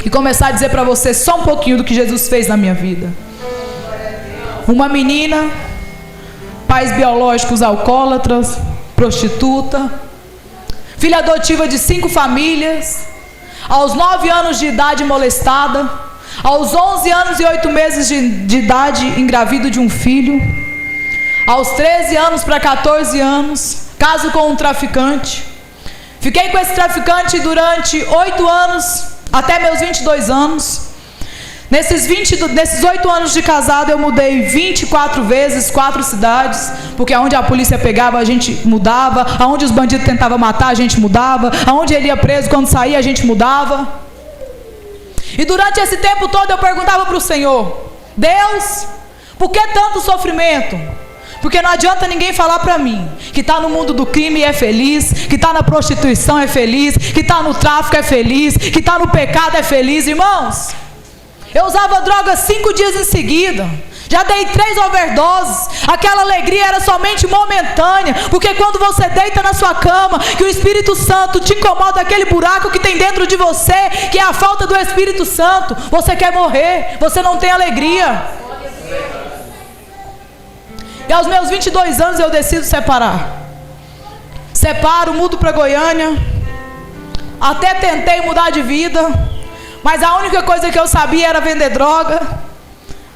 e começar a dizer para você só um pouquinho do que Jesus fez na minha vida. Uma menina, pais biológicos alcoólatras, prostituta, filha adotiva de 5 famílias, aos 9 anos de idade molestada, aos 11 anos e 8 meses de idade engravido de um filho, aos 13 anos para 14 anos, caso com um traficante. Fiquei com esse traficante durante 8 anos, até meus 22 anos. Nesses 8 anos de casado eu mudei 24 vezes, 4 cidades, porque aonde a polícia pegava a gente mudava, aonde os bandidos tentavam matar a gente mudava, aonde ele ia preso quando saía a gente mudava. E durante esse tempo todo eu perguntava para o Senhor: Deus, por que tanto sofrimento? Porque não adianta ninguém falar para mim que está no mundo do crime e é feliz, que está na prostituição é feliz, que está no tráfico é feliz, que está no pecado é feliz. Irmãos, eu usava droga 5 dias em seguida, já dei 3 overdoses. Aquela alegria era somente momentânea, porque quando você deita na sua cama, que o Espírito Santo te incomoda, aquele buraco que tem dentro de você, que é a falta do Espírito Santo, você quer morrer, você não tem alegria. E aos meus 22 anos eu decido separar. Separo, mudo para Goiânia. Até tentei mudar de vida, mas a única coisa que eu sabia era vender droga.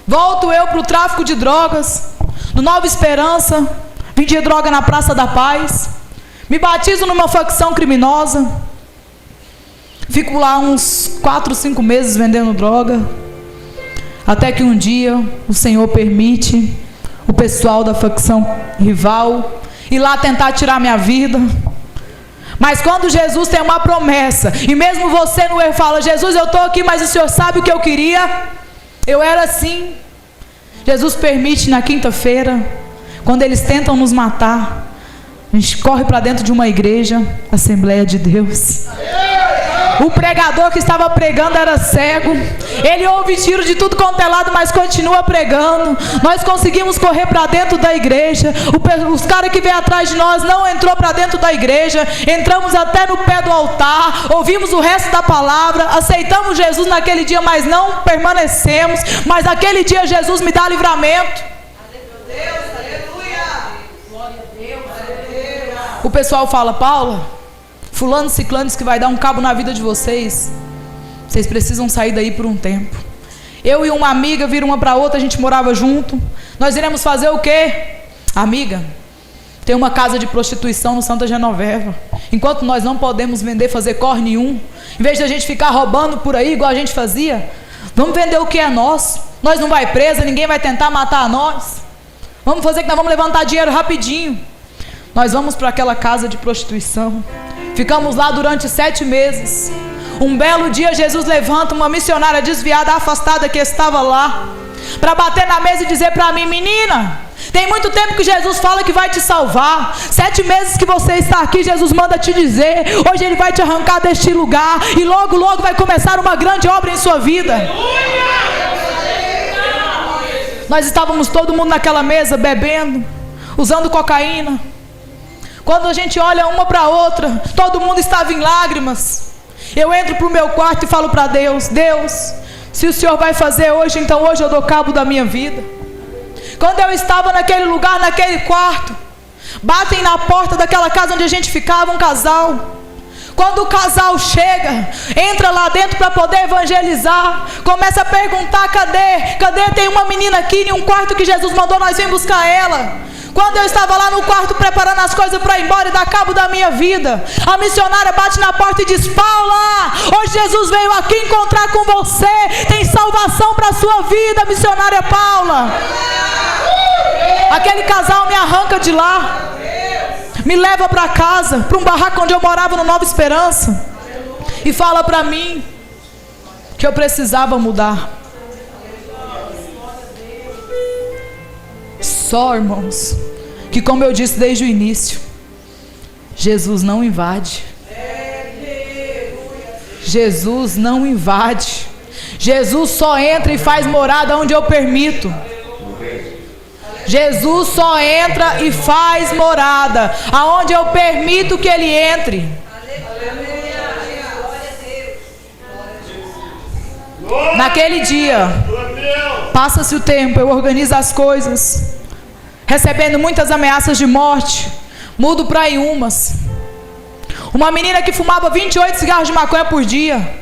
Volto eu para o tráfico de drogas, no Nova Esperança. Vendia droga na Praça da Paz. Me batizo numa facção criminosa. Fico lá uns 4, 5 meses vendendo droga. Até que um dia o Senhor permite o pessoal da facção rival ir lá tentar tirar minha vida. Mas quando Jesus tem uma promessa, e mesmo você no erro fala: Jesus, eu estou aqui, mas o Senhor sabe o que eu queria. Eu era assim. Jesus permite na quinta-feira, quando eles tentam nos matar, a gente corre para dentro de uma igreja, Assembleia de Deus. O pregador que estava pregando era cego. Ele ouve tiro de tudo quanto é lado, mas continua pregando. Nós conseguimos correr para dentro da igreja. Os caras que veio atrás de nós não entrou para dentro da igreja. Entramos até no pé do altar. Ouvimos o resto da palavra. Aceitamos Jesus naquele dia, mas não permanecemos. Mas aquele dia Jesus me dá livramento. O pessoal fala: Paula, fulano, ciclano diz que vai dar um cabo na vida de vocês. Vocês precisam sair daí por um tempo. Eu e uma amiga vira uma para outra, a gente morava junto. Nós iremos fazer o quê? Amiga, tem uma casa de prostituição no Santa Genoveva. Enquanto nós não podemos vender, fazer corre nenhum, em vez de a gente ficar roubando por aí igual a gente fazia, vamos vender o que é nosso. Nós não vai presa, ninguém vai tentar matar nós. Vamos fazer que nós vamos levantar dinheiro rapidinho. Nós vamos para aquela casa de prostituição. Ficamos lá durante 7 meses. Um belo dia Jesus levanta uma missionária desviada, afastada, que estava lá, para bater na mesa e dizer para mim: menina, tem muito tempo que Jesus fala que vai te salvar. 7 meses que você está aqui, Jesus manda te dizer: hoje Ele vai te arrancar deste lugar, e logo, logo vai começar uma grande obra em sua vida. Nós estávamos todo mundo naquela mesa bebendo, usando cocaína. Quando a gente olha uma para a outra, todo mundo estava em lágrimas. Eu entro para o meu quarto e falo para Deus: Deus, se o Senhor vai fazer hoje, então hoje eu dou cabo da minha vida. Quando eu estava naquele lugar, naquele quarto, batem na porta daquela casa onde a gente ficava, um casal. Quando o casal chega, entra lá dentro para poder evangelizar, começa a perguntar: cadê? Tem uma menina aqui em um quarto que Jesus mandou nós vir buscar ela. Quando eu estava lá no quarto preparando as coisas para ir embora e dar cabo da minha vida, a missionária bate na porta e diz: Paula, hoje Jesus veio aqui encontrar com você, tem salvação para a sua vida, missionária Paula. Aquele casal me arranca de lá, me leva para casa, para um barraco onde eu morava no Nova Esperança, e fala para mim que eu precisava mudar. Só, irmãos, que como eu disse desde o início, Jesus não invade. Jesus não invade. Jesus só entra e faz morada onde eu permito. Jesus só entra e faz morada aonde eu permito que Ele entre. Naquele dia, passa-se o tempo, eu organizo as coisas, recebendo muitas ameaças de morte, mudo para Inhumas. Uma menina que fumava 28 cigarros de maconha por dia,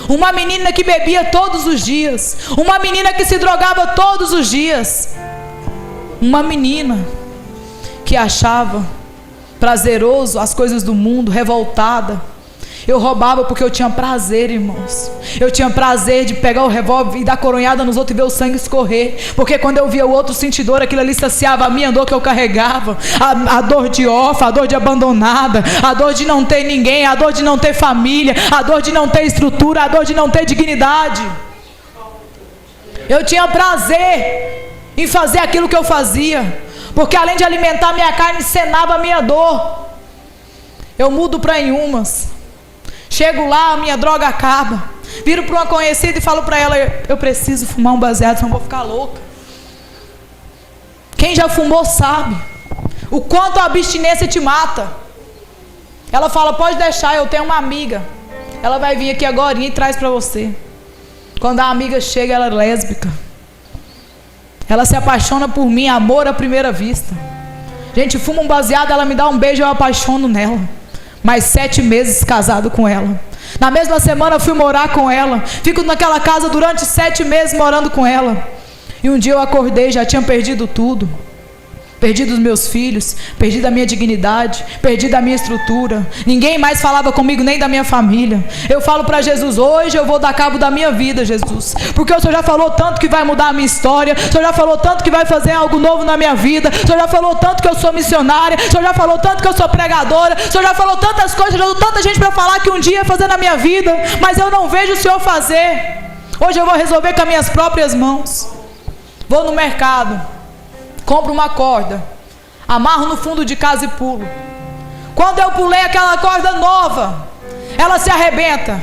uma menina que bebia todos os dias, uma menina que se drogava todos os dias, uma menina que achava prazeroso as coisas do mundo, revoltada. Eu roubava porque eu tinha prazer, irmãos. Eu tinha prazer de pegar o revólver e dar coronhada nos outros e ver o sangue escorrer. Porque quando eu via o outro sentir dor, aquilo ali saciava a minha dor que eu carregava. A dor de órfã, a dor de abandonada, a dor de não ter ninguém, a dor de não ter família, a dor de não ter estrutura, a dor de não ter dignidade. Eu tinha prazer em fazer aquilo que eu fazia, porque além de alimentar minha carne, encenava a minha dor. Eu mudo para Inhumas. Chego lá, a minha droga acaba. Viro para uma conhecida e falo para ela: eu preciso fumar um baseado, senão vou ficar louca. Quem já fumou sabe o quanto a abstinência te mata. Ela fala: pode deixar, eu tenho uma amiga, ela vai vir aqui agora e traz para você. Quando a amiga chega, ela é lésbica. Ela se apaixona por mim, amor à primeira vista. Gente, fuma um baseado, ela me dá um beijo, eu apaixono nela. Mais 7 meses casado com ela. Na mesma semana eu fui morar com ela. Fico naquela casa durante 7 meses morando com ela. E um dia eu acordei, já tinha perdido tudo. Perdi dos meus filhos, perdi da minha dignidade, perdi da minha estrutura. Ninguém mais falava comigo, nem da minha família. Eu falo para Jesus: hoje eu vou dar cabo da minha vida, Jesus, porque o Senhor já falou tanto que vai mudar a minha história. O Senhor já falou tanto que vai fazer algo novo na minha vida. O Senhor já falou tanto que eu sou missionária. O Senhor já falou tanto que eu sou pregadora. O Senhor já falou tantas coisas, já deu tanta gente para falar que um dia ia fazer na minha vida, mas eu não vejo o Senhor fazer. Hoje eu vou resolver com as minhas próprias mãos. Vou no mercado, compro uma corda, amarro no fundo de casa e pulo. Quando eu pulei aquela corda nova, ela se arrebenta.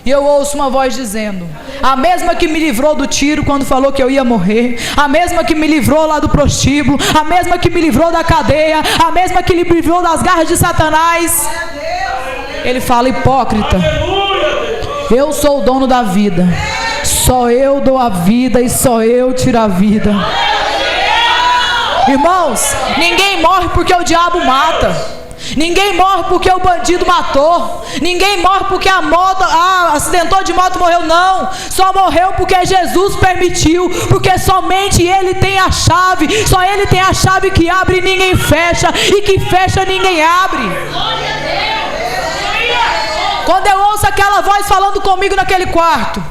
E eu ouço uma voz dizendo: a mesma que me livrou do tiro quando falou que eu ia morrer, a mesma que me livrou lá do prostíbulo, a mesma que me livrou da cadeia, a mesma que me livrou das garras de Satanás. Ele fala: hipócrita, eu sou o dono da vida, só eu dou a vida e só eu tiro a vida. Irmãos, ninguém morre porque o diabo mata. Ninguém morre porque o bandido matou. Ninguém morre porque a moto, acidentou de moto, morreu. Não, só morreu porque Jesus permitiu. Porque somente Ele tem a chave. Só Ele tem a chave que abre e ninguém fecha, e que fecha ninguém abre. Quando eu ouço aquela voz falando comigo naquele quarto,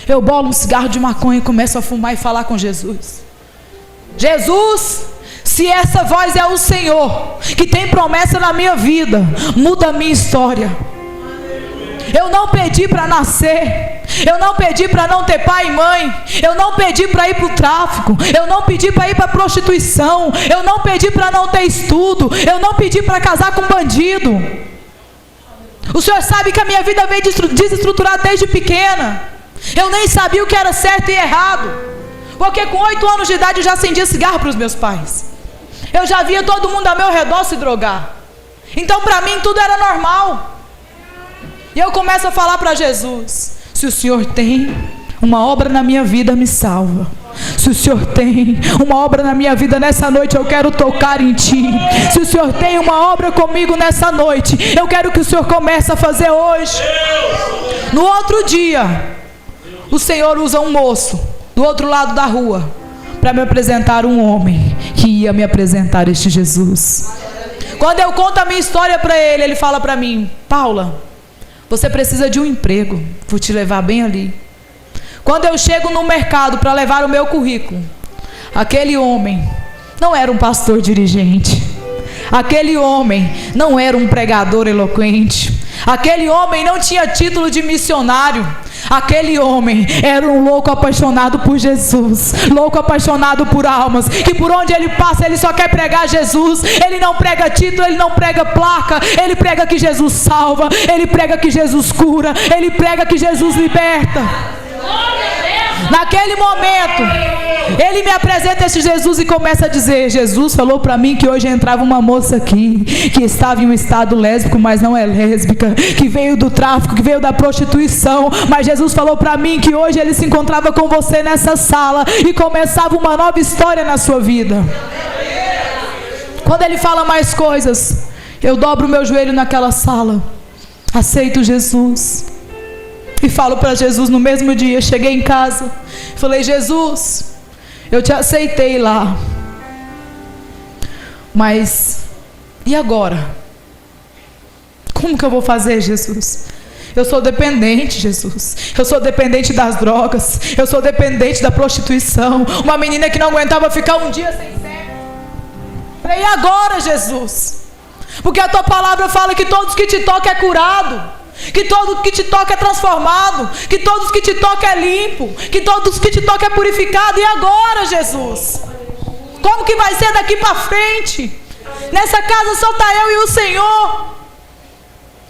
eu bolo um cigarro de maconha e começo a fumar e falar com Jesus: Jesus, se essa voz é o Senhor que tem promessa na minha vida, muda a minha história. Eu não pedi para nascer, eu não pedi para não ter pai e mãe, eu não pedi para ir para o tráfico, eu não pedi para ir para a prostituição, eu não pedi para não ter estudo, eu não pedi para casar com bandido. O Senhor sabe que a minha vida veio desestruturada desde pequena. Eu nem sabia o que era certo e errado, porque com 8 anos de idade eu já acendia cigarro para os meus pais. Eu já via todo mundo ao meu redor se drogar. Então para mim tudo era normal. E eu começo a falar para Jesus: se o Senhor tem uma obra na minha vida, me salva. Se o Senhor tem uma obra na minha vida nessa noite, eu quero tocar em Ti. Se o Senhor tem uma obra comigo nessa noite, eu quero que o Senhor comece a fazer hoje. No outro dia, o Senhor usa um moço do outro lado da rua para me apresentar um homem que ia me apresentar este Jesus. Quando eu conto a minha história para ele, ele fala para mim: Paula, você precisa de um emprego, vou te levar bem ali. Quando eu chego no mercado para levar o meu currículo, aquele homem não era um pastor dirigente, aquele homem não era um pregador eloquente, aquele homem não tinha título de missionário. Aquele homem era um louco apaixonado por Jesus, louco apaixonado por almas, que por onde ele passa ele só quer pregar Jesus. Ele não prega título, ele não prega placa, ele prega que Jesus salva, ele prega que Jesus cura, ele prega que Jesus liberta. Naquele momento Ele me apresenta esse Jesus e começa a dizer: Jesus falou para mim que hoje entrava uma moça aqui, que estava em um estado lésbico, mas não é lésbica, que veio do tráfico, que veio da prostituição, mas Jesus falou para mim que hoje ele se encontrava com você nessa sala e começava uma nova história na sua vida. Quando ele fala mais coisas, eu dobro o meu joelho naquela sala, aceito Jesus e falo para Jesus no mesmo dia. Cheguei em casa, falei: Jesus, eu te aceitei lá, mas e agora? Como que eu vou fazer, Jesus? Eu sou dependente, Jesus. Eu sou dependente das drogas. Eu sou dependente da prostituição. Uma menina que não aguentava ficar um dia sem sexo. Falei: e agora, Jesus? Porque a tua palavra fala que todos que te tocam é curado, que todos que te tocam é transformado, que todos que te tocam é limpo, que todos que te tocam é purificado. E agora, Jesus? Como que vai ser daqui para frente? Nessa casa só está eu e o Senhor.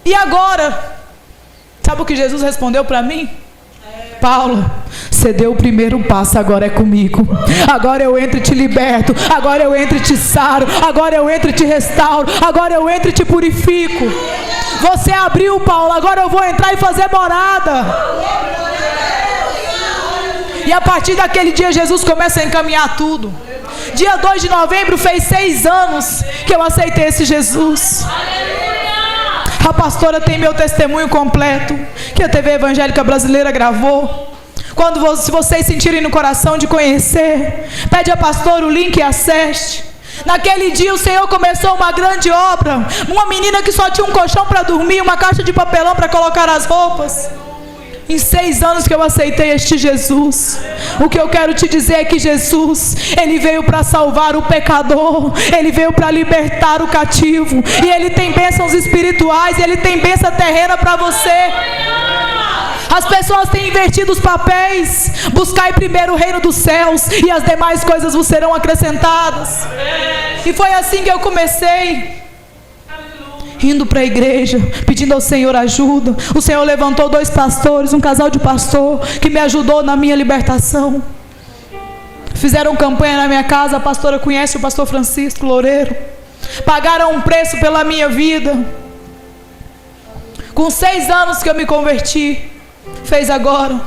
E agora? Sabe o que Jesus respondeu para mim? Paula, você deu o primeiro passo, agora é comigo. Agora eu entro e te liberto. Agora eu entro e te saro. Agora eu entro e te restauro. Agora eu entro e te purifico. Você abriu, Paula, agora eu vou entrar e fazer morada. E a partir daquele dia Jesus começa a encaminhar tudo. Dia 2 de novembro fez 6 anos que eu aceitei esse Jesus. A pastora tem meu testemunho completo, que a TV Evangélica Brasileira gravou. Se vocês sentirem no coração de conhecer, pede a pastora o link e acesse. Naquele dia o Senhor começou uma grande obra. Uma menina que só tinha um colchão para dormir, uma caixa de papelão para colocar as roupas. Em 6 anos que eu aceitei este Jesus. O que eu quero te dizer é que Jesus, Ele veio para salvar o pecador. Ele veio para libertar o cativo. E Ele tem bênçãos espirituais. E Ele tem bênção terrena para você. As pessoas têm invertido os papéis. Buscai primeiro o reino dos céus, e as demais coisas vos serão acrescentadas. E foi assim que eu comecei, indo para a igreja, pedindo ao Senhor ajuda. O Senhor levantou 2 pastores, um casal de pastor, que me ajudou na minha libertação. Fizeram campanha na minha casa. A pastora conhece o pastor Francisco Loureiro. Pagaram um preço pela minha vida. Com 6 anos que eu me converti, fez agora.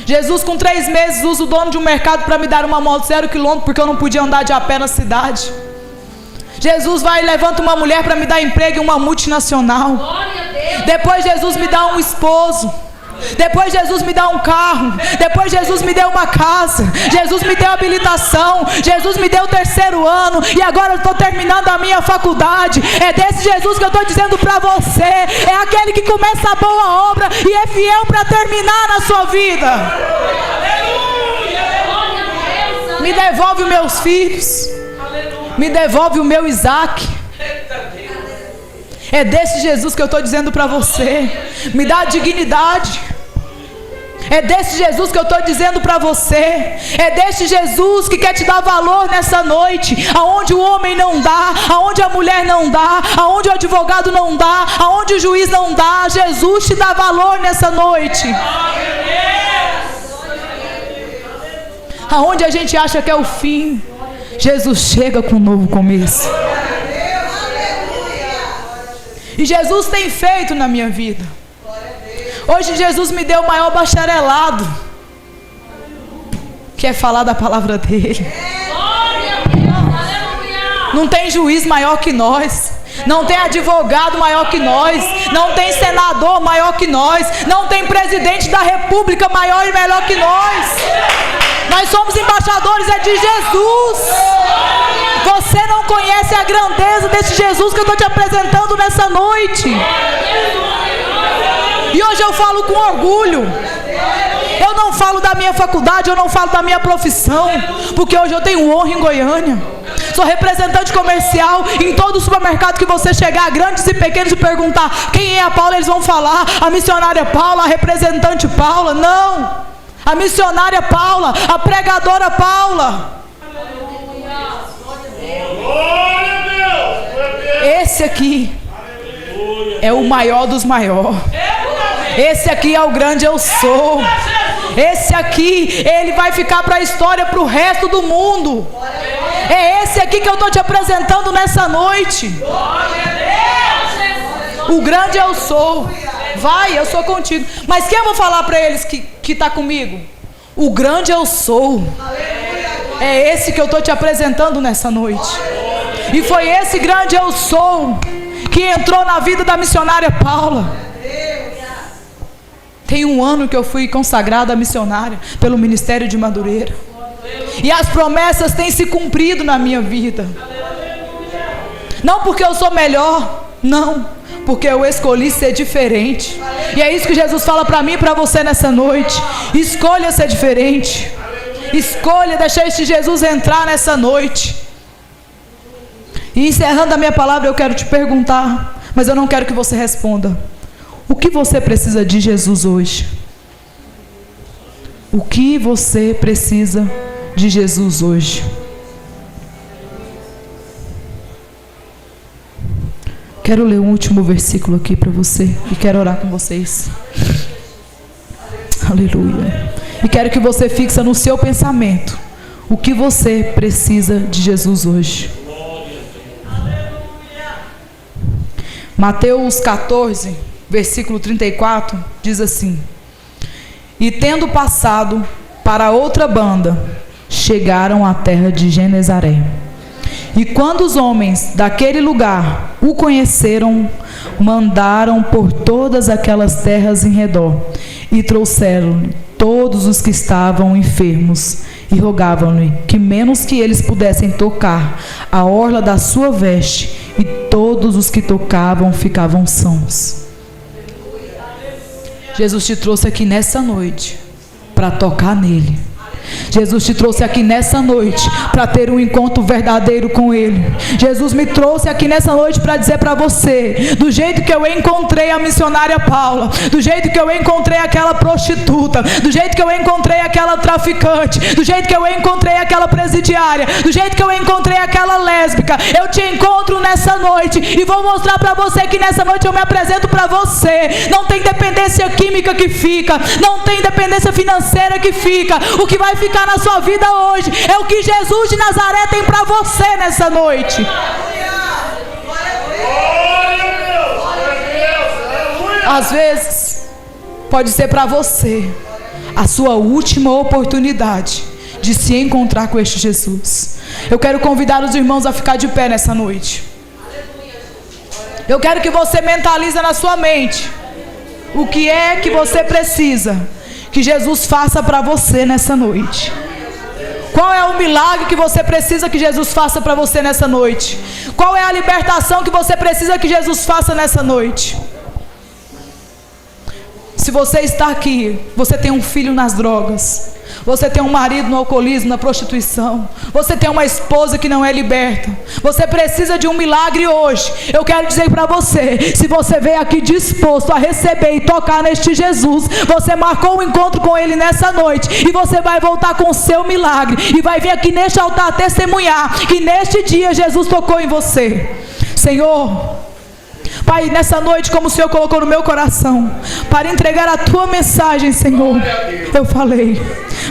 Jesus, com 3 meses, usa o dono de um mercado para me dar uma moto 0 km, porque eu não podia andar de a pé na cidade. Jesus vai e levanta uma mulher para me dar emprego em uma multinacional. Depois Jesus me dá um esposo. Depois Jesus me dá um carro. Depois Jesus me deu uma casa. Jesus me deu habilitação. Jesus me deu o 3º ano. E agora eu estou terminando a minha faculdade. É desse Jesus que eu estou dizendo para você. É aquele que começa a boa obra e é fiel para terminar na sua vida. Me devolve os meus filhos. Me devolve o meu Isaac. É desse Jesus que eu estou dizendo para você. Me dá dignidade. É desse Jesus que eu estou dizendo para você. É desse Jesus que quer te dar valor nessa noite. Aonde o homem não dá, aonde a mulher não dá, aonde o advogado não dá, aonde o juiz não dá, Jesus te dá valor nessa noite. Aonde a gente acha que é o fim, Jesus chega com um novo começo. E Jesus tem feito na minha vida. Hoje Jesus me deu o maior bacharelado, que é falar da palavra dele. Não tem juiz maior que nós. Não tem advogado maior que nós. Não tem senador maior que nós. Não tem presidente da república maior e melhor que nós. Nós somos embaixadores é de Jesus. Você não conhece a grandeza desse Jesus que eu estou te apresentando nessa noite. E hoje eu falo com orgulho. Eu não falo da minha faculdade, eu não falo da minha profissão, porque hoje eu tenho honra em Goiânia. Sou representante comercial. Em todo supermercado que você chegar, grandes e pequenos, e perguntar quem é a Paula, eles vão falar a missionária Paula, a representante Paula. Não, a missionária Paula, a pregadora Paula. Esse aqui é o maior dos maiores. Esse aqui é o grande eu sou. Esse aqui, ele vai ficar para a história, para o resto do mundo. É esse aqui que eu estou te apresentando nessa noite. O grande eu sou. Vai, eu sou contigo. Mas quem eu vou falar para eles que está comigo? O grande eu sou. É esse que eu estou te apresentando nessa noite. E foi esse grande eu sou que entrou na vida da missionária Paula. Tem 1 ano que eu fui consagrada missionária pelo Ministério de Madureira. E as promessas têm se cumprido na minha vida. Não porque eu sou melhor, não, porque eu escolhi ser diferente. E é isso que Jesus fala para mim e para você nessa noite. Escolha ser diferente. Escolha deixar este Jesus entrar nessa noite. E encerrando a minha palavra, eu quero te perguntar, mas eu não quero que você responda. O que você precisa de Jesus hoje? O que você precisa de Jesus hoje? Quero ler um último versículo aqui para você e quero orar com vocês. Aleluia. E quero que você fixe no seu pensamento o que você precisa de Jesus hoje. Mateus 14, versículo 34, diz assim: E tendo passado para outra banda, chegaram à terra de Genezaré. E quando os homens daquele lugar o conheceram, mandaram por todas aquelas terras em redor, e trouxeram todos os que estavam enfermos, e rogavam-lhe que menos que eles pudessem tocar a orla da sua veste, e todos os que tocavam ficavam sãos. Jesus te trouxe aqui nessa noite para tocar nele. Jesus te trouxe aqui nessa noite para ter um encontro verdadeiro com Ele. Jesus me trouxe aqui nessa noite para dizer para você, do jeito que eu encontrei a missionária Paula, do jeito que eu encontrei aquela prostituta, do jeito que eu encontrei aquela traficante, do jeito que eu encontrei aquela presidiária, do jeito que eu encontrei aquela lésbica, eu te encontro nessa noite e vou mostrar para você que nessa noite eu me apresento para você. Não tem dependência química que fica, não tem dependência financeira que fica. O que vai ficar na sua vida hoje é o que Jesus de Nazaré tem para você nessa noite. Às vezes pode ser para você a sua última oportunidade de se encontrar com este Jesus. Eu quero convidar os irmãos a ficar de pé nessa noite. Eu quero que você mentalize na sua mente o que é que você precisa que Jesus faça para você nessa noite. Qual é o milagre que você precisa que Jesus faça para você nessa noite? Qual é a libertação que você precisa que Jesus faça nessa noite? Se você está aqui, você tem um filho nas drogas, você tem um marido no alcoolismo, na prostituição, você tem uma esposa que não é liberta, você precisa de um milagre hoje. Eu quero dizer para você, se você veio aqui disposto a receber e tocar neste Jesus, você marcou um encontro com Ele nessa noite, e você vai voltar com o seu milagre, e vai vir aqui neste altar testemunhar que neste dia Jesus tocou em você. Senhor, Pai, nessa noite, como o Senhor colocou no meu coração, para entregar a Tua mensagem, Senhor, eu falei,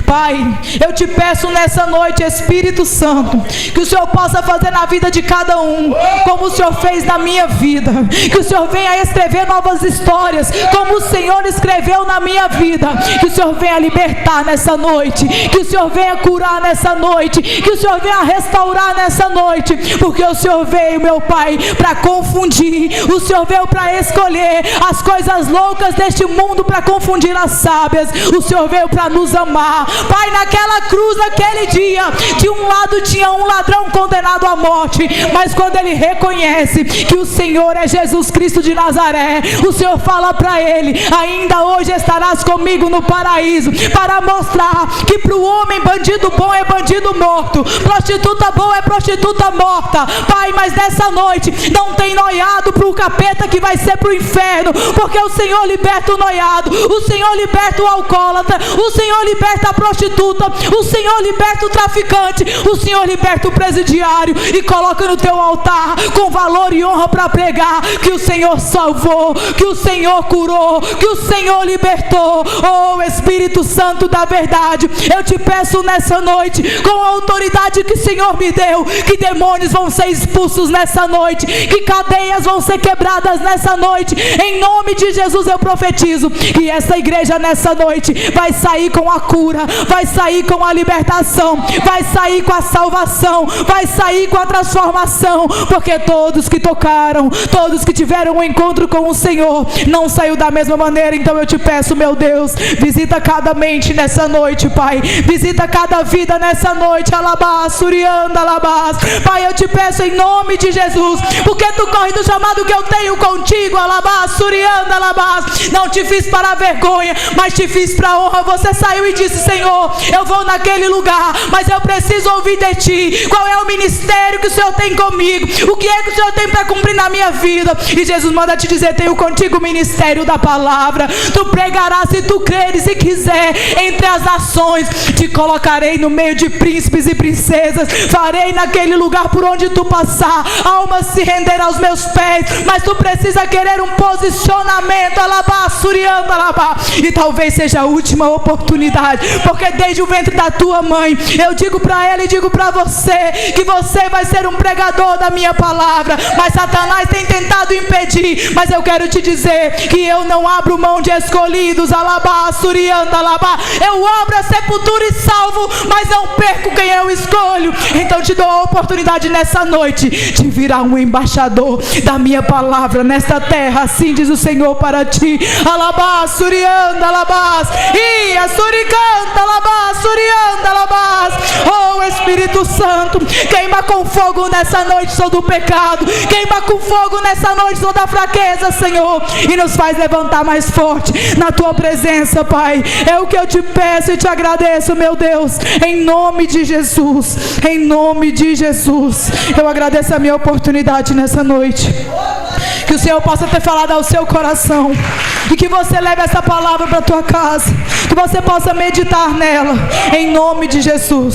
Pai, eu te peço nessa noite, Espírito Santo, que o Senhor possa fazer na vida de cada um, como o Senhor fez na minha vida, que o Senhor venha escrever novas histórias, como o Senhor escreveu na minha vida, que o Senhor venha libertar nessa noite, que o Senhor venha curar nessa noite, que o Senhor venha restaurar nessa noite, porque o Senhor veio, meu Pai, para confundir, o Senhor veio para escolher as coisas loucas deste mundo para confundir as sábias, o Senhor veio para nos amar. Pai, naquela cruz, naquele dia, de um lado tinha um ladrão condenado à morte, mas quando ele reconhece que o Senhor é Jesus Cristo de Nazaré, o Senhor fala para ele, ainda hoje estarás comigo no paraíso, para mostrar que para o homem bandido bom é bandido morto, prostituta boa é prostituta morta. Pai, mas nessa noite não tem noiado para o capeta que vai ser para o inferno, porque o Senhor liberta o noiado, o Senhor liberta o alcoólatra, o Senhor liberta a prostituta, o Senhor liberta o traficante, o Senhor liberta o presidiário e coloca no teu altar com valor e honra para pregar que o Senhor salvou, que o Senhor curou, que o Senhor libertou. Oh Espírito Santo da verdade, eu te peço nessa noite, com a autoridade que o Senhor me deu, que demônios vão ser expulsos nessa noite, que cadeias vão ser quebradas nessa noite. Em nome de Jesus eu profetizo que essa igreja nessa noite vai sair com a cura, vai sair com a libertação, vai sair com a salvação, vai sair com a transformação, porque todos que tocaram, todos que tiveram um encontro com o Senhor, não saiu da mesma maneira. Então eu te peço, meu Deus, visita cada mente nessa noite, Pai, visita cada vida nessa noite, alabás, surianda, alabás, Pai, eu te peço em nome de Jesus, porque tu corre do chamado que eu tenho contigo, alabás, surianda, alabás, não te fiz para a vergonha, mas te fiz para a honra. Você saiu e disse: Senhor, eu vou naquele lugar, mas eu preciso ouvir de ti, qual é o ministério que o Senhor tem comigo, o que é que o Senhor tem para cumprir na minha vida. E Jesus manda te dizer: tenho contigo o ministério da palavra, tu pregarás se tu creres e quiser entre as nações, te colocarei no meio de príncipes e princesas, farei naquele lugar por onde tu passar, almas se render aos meus pés, mas tu precisa querer um posicionamento, alabá, suriando, alabá, e talvez seja a última oportunidade, porque desde o ventre da tua mãe, eu digo para ela e digo para você, que você vai ser um pregador da minha palavra, mas Satanás tem tentado impedir, mas eu quero te dizer, que eu não abro mão de escolhidos, alabá, suriando, alabá, eu abro a sepultura e salvo, mas não perco quem eu escolho. Então te dou a oportunidade nessa noite, de virar um embaixador da minha palavra nesta terra, assim diz o Senhor para ti, alabá, surianda, alabás, ia, suricanta, alabás, surianda, alabás. Oh Espírito Santo, queima com fogo nessa noite todo o pecado, queima com fogo nessa noite toda a fraqueza, Senhor, e nos faz levantar mais forte na tua presença, Pai. É o que eu te peço e te agradeço, meu Deus, em nome de Jesus, em nome de Jesus. Eu agradeço a minha oportunidade nessa noite, que o Senhor possa ter falado ao seu coração, e que você leve essa palavra para a tua casa, que você possa meditar nela, em nome de Jesus.